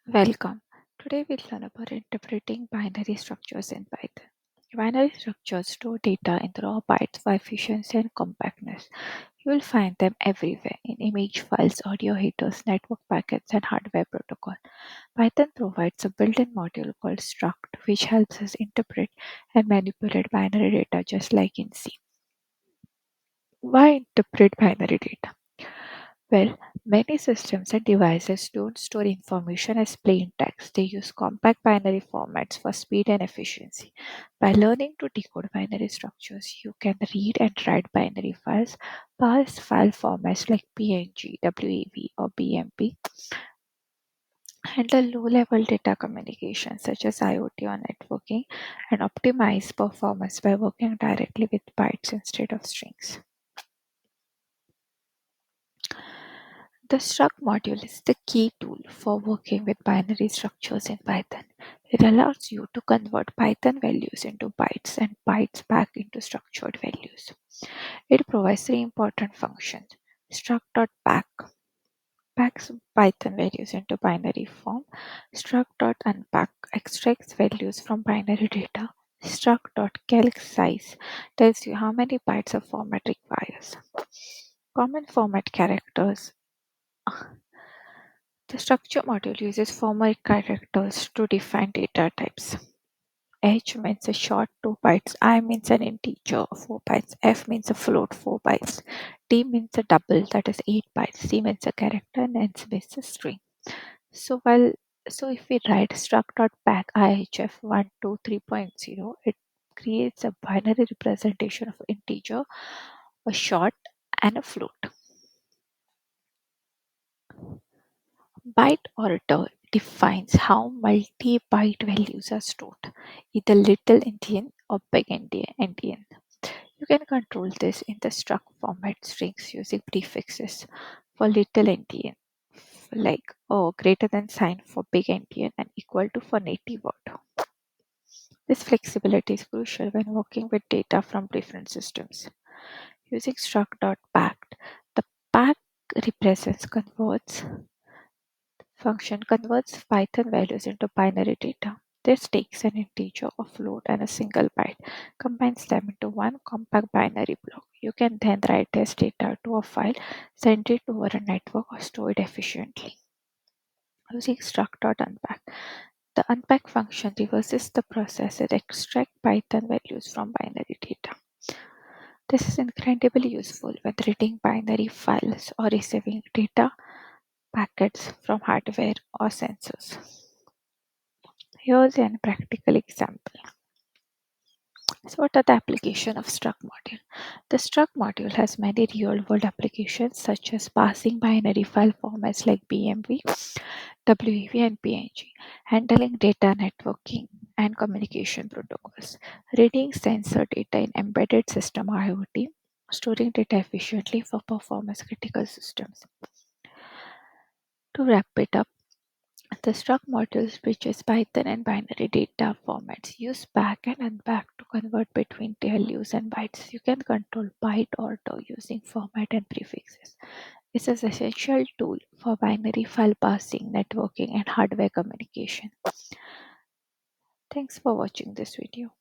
Welcome. Today we'll learn about interpreting binary structures in Python. Binary structures store data in raw bytes for efficiency and compactness. You will find them everywhere in image files, audio headers, network packets, and hardware protocol. Python provides a built-in module called struct, which helps us interpret and manipulate binary data just like in C. Why interpret binary data? Well, many systems and devices don't store information as plain text. They use compact binary formats for speed and efficiency. By learning to decode binary structures, you can read and write binary files, parse file formats like PNG, WAV, or BMP, handle low-level data communication such as IoT or networking, and optimize performance by working directly with bytes instead of strings. The struct module is the key tool for working with binary structures in Python. It allows you to convert Python values into bytes and bytes back into structured values. It provides three important functions. Struct.pack packs Python values into binary form. Struct.unpack extracts values from binary data. Struct.calc size tells you how many bytes a format requires. Common format characters. The structure module uses formal characters to define data types. H means a short 2 bytes, I means an integer 4 bytes, F means a float 4 bytes, D means a double that is 8 bytes, C means a character, and N means a string. So while so if we write struct.pack IHF 123.0, it creates a binary representation of integer, a short, and a float. Byte order defines how multi-byte values are stored, either little-endian or big-endian. You can control this in the struct format strings using prefixes for little-endian, like greater than sign for big-endian and equal to for native word. This flexibility is crucial when working with data from different systems. Using struct.packed, the pack represents converts function converts Python values into binary data. This takes an integer, a float, and a single byte, combines them into one compact binary block. You can then write this data to a file, send it over a network, or store it efficiently. Using struct.unpack, the unpack function reverses the process and extracts Python values from binary data. This is incredibly useful when reading binary files or receiving data packets from hardware or sensors. Here's a practical example. So what are the application of struct module? The struct module has many real-world applications such as parsing binary file formats like BMV, WAV, and PNG, handling data networking and communication protocols, reading sensor data in embedded system IoT, storing data efficiently for performance critical systems. To wrap it up, the struct module switches Python and binary data formats. Use pack and unpack to convert between values and bytes. You can control byte order using format and prefixes. It's an essential tool for binary file parsing, networking, and hardware communication. Thanks for watching this video.